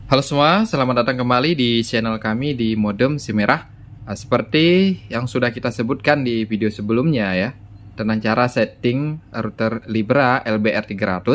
Halo semua, selamat datang kembali di channel kami di Modem Simerah. Seperti yang sudah kita sebutkan di video sebelumnya ya, tentang cara setting router Libra LBR300.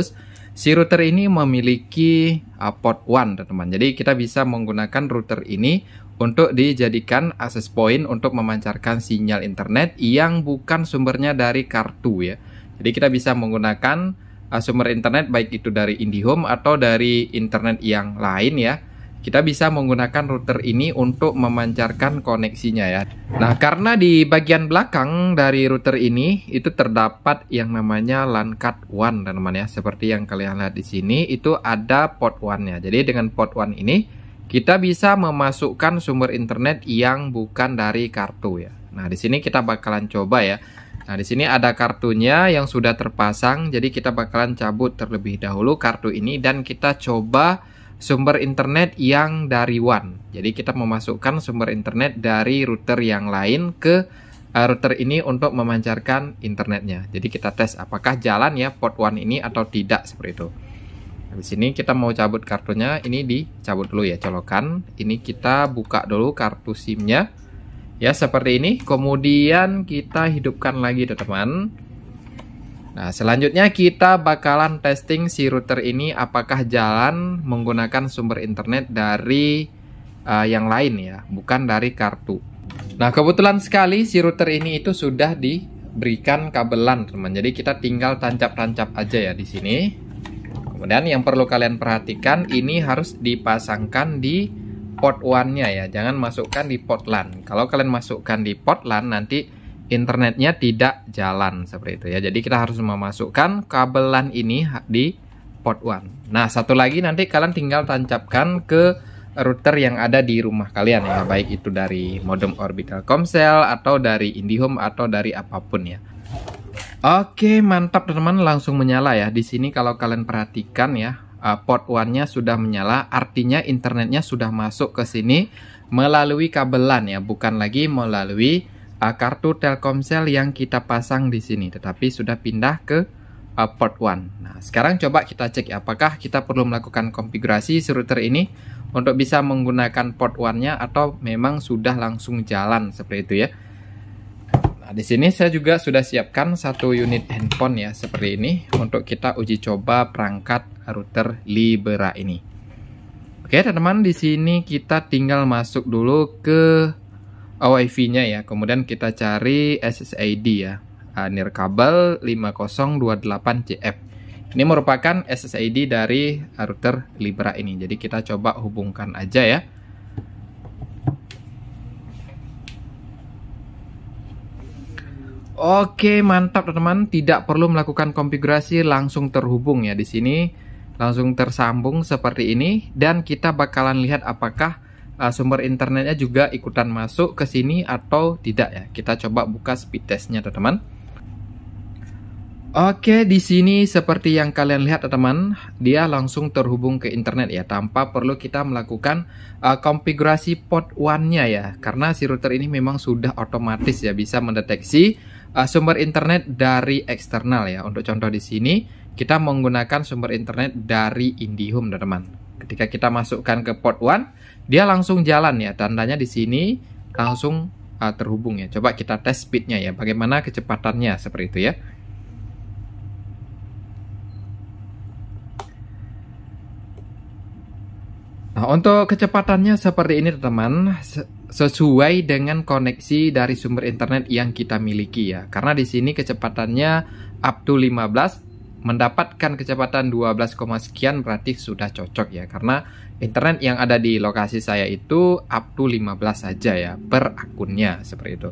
Si router ini memiliki port 1 teman-teman. Jadi kita bisa menggunakan router ini untuk dijadikan access point untuk memancarkan sinyal internet yang bukan sumbernya dari kartu ya. Jadi kita bisa menggunakan sumber internet baik itu dari IndiHome atau dari internet yang lain ya. Kita bisa menggunakan router ini untuk memancarkan koneksinya ya. Nah, karena di bagian belakang dari router ini itu terdapat yang namanya LAN card 1 teman-teman ya. Seperti yang kalian lihat di sini itu ada port 1-nya. Jadi dengan port 1 ini kita bisa memasukkan sumber internet yang bukan dari kartu ya. Nah, di sini kita bakalan coba ya. Nah, di sini ada kartunya yang sudah terpasang. Jadi kita bakalan cabut terlebih dahulu kartu ini dan kita coba sumber internet yang dari WAN. Jadi kita memasukkan sumber internet dari router yang lain ke router ini untuk memancarkan internetnya. Jadi kita tes apakah jalan ya port 1 ini atau tidak seperti itu. Nah, di sini kita mau cabut kartunya, ini dicabut dulu ya, colokan. Ini kita buka dulu kartu SIM-nya. Ya, seperti ini. Kemudian kita hidupkan lagi, teman-teman. Nah, selanjutnya kita bakalan testing si router ini apakah jalan menggunakan sumber internet dari yang lain ya, bukan dari kartu. Nah, kebetulan sekali si router ini itu sudah diberikan kabel LAN, teman. Jadi kita tinggal tancap-tancap aja ya di sini. Kemudian yang perlu kalian perhatikan, ini harus dipasangkan di port 1-nya ya, jangan masukkan di port LAN. Kalau kalian masukkan di port LAN nanti internetnya tidak jalan seperti itu ya. Jadi kita harus memasukkan kabel LAN ini di port 1. Nah, satu lagi nanti kalian tinggal tancapkan ke router yang ada di rumah kalian ya, baik itu dari modem Orbital Comcel atau dari IndiHome atau dari apapun ya. Oke, mantap teman-teman, langsung menyala ya. Di sini kalau kalian perhatikan ya, port 1-nya sudah menyala, artinya internetnya sudah masuk ke sini melalui kabel LAN ya, bukan lagi melalui kartu Telkomsel yang kita pasang di sini, tetapi sudah pindah ke port 1. Nah, sekarang coba kita cek ya, apakah kita perlu melakukan konfigurasi si router ini untuk bisa menggunakan port 1-nya atau memang sudah langsung jalan seperti itu ya. Nah, di sini saya juga sudah siapkan satu unit handphone ya seperti ini untuk kita uji coba perangkat router Libra ini. Oke, teman-teman, di sini kita tinggal masuk dulu ke Wi-Fi-nya ya. Kemudian kita cari SSID ya. Nirkabel 5028CF. Ini merupakan SSID dari router Libra ini. Jadi kita coba hubungkan aja ya. Oke, mantap teman-teman, tidak perlu melakukan konfigurasi, langsung terhubung ya di sini, langsung tersambung seperti ini dan kita bakalan lihat apakah sumber internetnya juga ikutan masuk ke sini atau tidak ya. Kita coba buka speed testnya teman-teman. Oke, di sini seperti yang kalian lihat teman-teman, dia langsung terhubung ke internet ya tanpa perlu kita melakukan konfigurasi port 1-nya ya, karena si router ini memang sudah otomatis ya bisa mendeteksi sumber internet dari eksternal ya. Untuk contoh di sini kita menggunakan sumber internet dari IndiHome teman-teman. Ketika kita masukkan ke port 1, dia langsung jalan ya. Tandanya di sini langsung terhubung ya. Coba kita tes speednya ya, bagaimana kecepatannya seperti itu ya. Nah, untuk kecepatannya seperti ini teman-teman, sesuai dengan koneksi dari sumber internet yang kita miliki ya. Karena di sini kecepatannya up to 15, mendapatkan kecepatan 12, sekian berarti sudah cocok ya. Karena internet yang ada di lokasi saya itu up to 15 saja ya per akunnya seperti itu.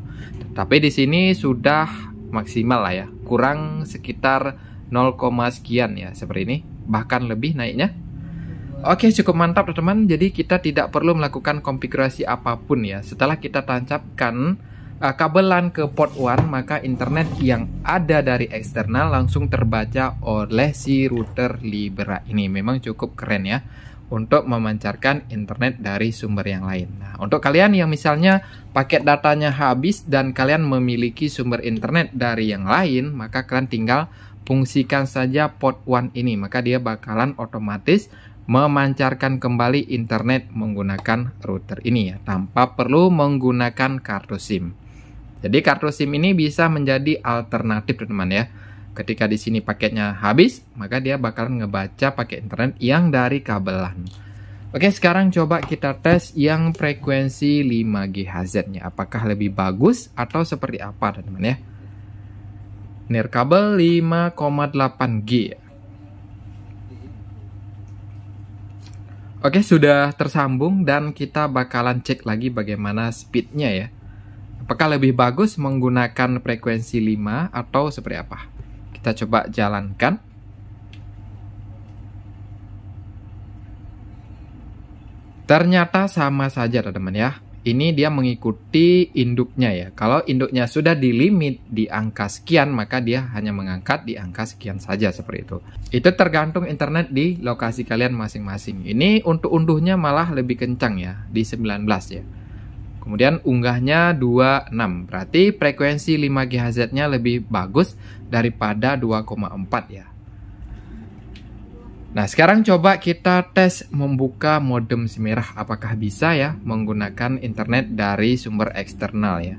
Tapi di sini sudah maksimal lah ya, kurang sekitar 0, sekian ya seperti ini, bahkan lebih naiknya. Oke, cukup mantap teman-teman. Jadi kita tidak perlu melakukan konfigurasi apapun ya. Setelah kita tancapkan kabel LAN ke port 1, maka internet yang ada dari eksternal langsung terbaca oleh si router Libra ini. Memang cukup keren ya untuk memancarkan internet dari sumber yang lain. Nah, untuk kalian yang misalnya paket datanya habis dan kalian memiliki sumber internet dari yang lain, maka kalian tinggal fungsikan saja port 1 ini, maka dia bakalan otomatis memancarkan kembali internet menggunakan router ini ya, tanpa perlu menggunakan kartu SIM. Jadi kartu SIM ini bisa menjadi alternatif teman-teman ya. Ketika di sini paketnya habis, maka dia bakalan ngebaca paket internet yang dari kabelan. Oke, sekarang coba kita tes yang frekuensi 5 GHz-nya. Apakah lebih bagus atau seperti apa, teman-teman ya? Nirkabel 5,8G. Oke, sudah tersambung dan kita bakalan cek lagi bagaimana speednya ya. Apakah lebih bagus menggunakan frekuensi 5 atau seperti apa? Kita coba jalankan. Ternyata sama saja teman-teman ya. Ini dia mengikuti induknya ya. Kalau induknya sudah di limit di angka sekian, maka dia hanya mengangkat di angka sekian saja seperti itu. Itu tergantung internet di lokasi kalian masing-masing. Ini untuk unduhnya malah lebih kencang ya, di 19 ya. Kemudian unggahnya 26. Berarti frekuensi 5 GHz-nya lebih bagus daripada 2,4 ya. Nah, sekarang coba kita tes membuka modem SIM merah. Apakah bisa ya menggunakan internet dari sumber eksternal ya.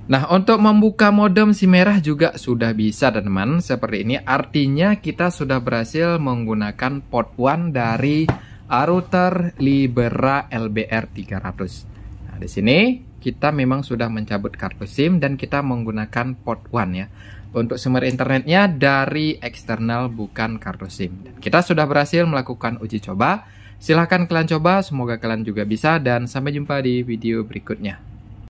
Nah, untuk membuka modem SIM merah juga sudah bisa teman-teman. Seperti ini, artinya kita sudah berhasil menggunakan port 1 dari router Libera LBR 300. Nah, di sini kita memang sudah mencabut kartu SIM dan kita menggunakan port 1 ya. Untuk sumber internetnya dari eksternal bukan kartu SIM. Dan kita sudah berhasil melakukan uji coba. Silahkan kalian coba, semoga kalian juga bisa dan sampai jumpa di video berikutnya.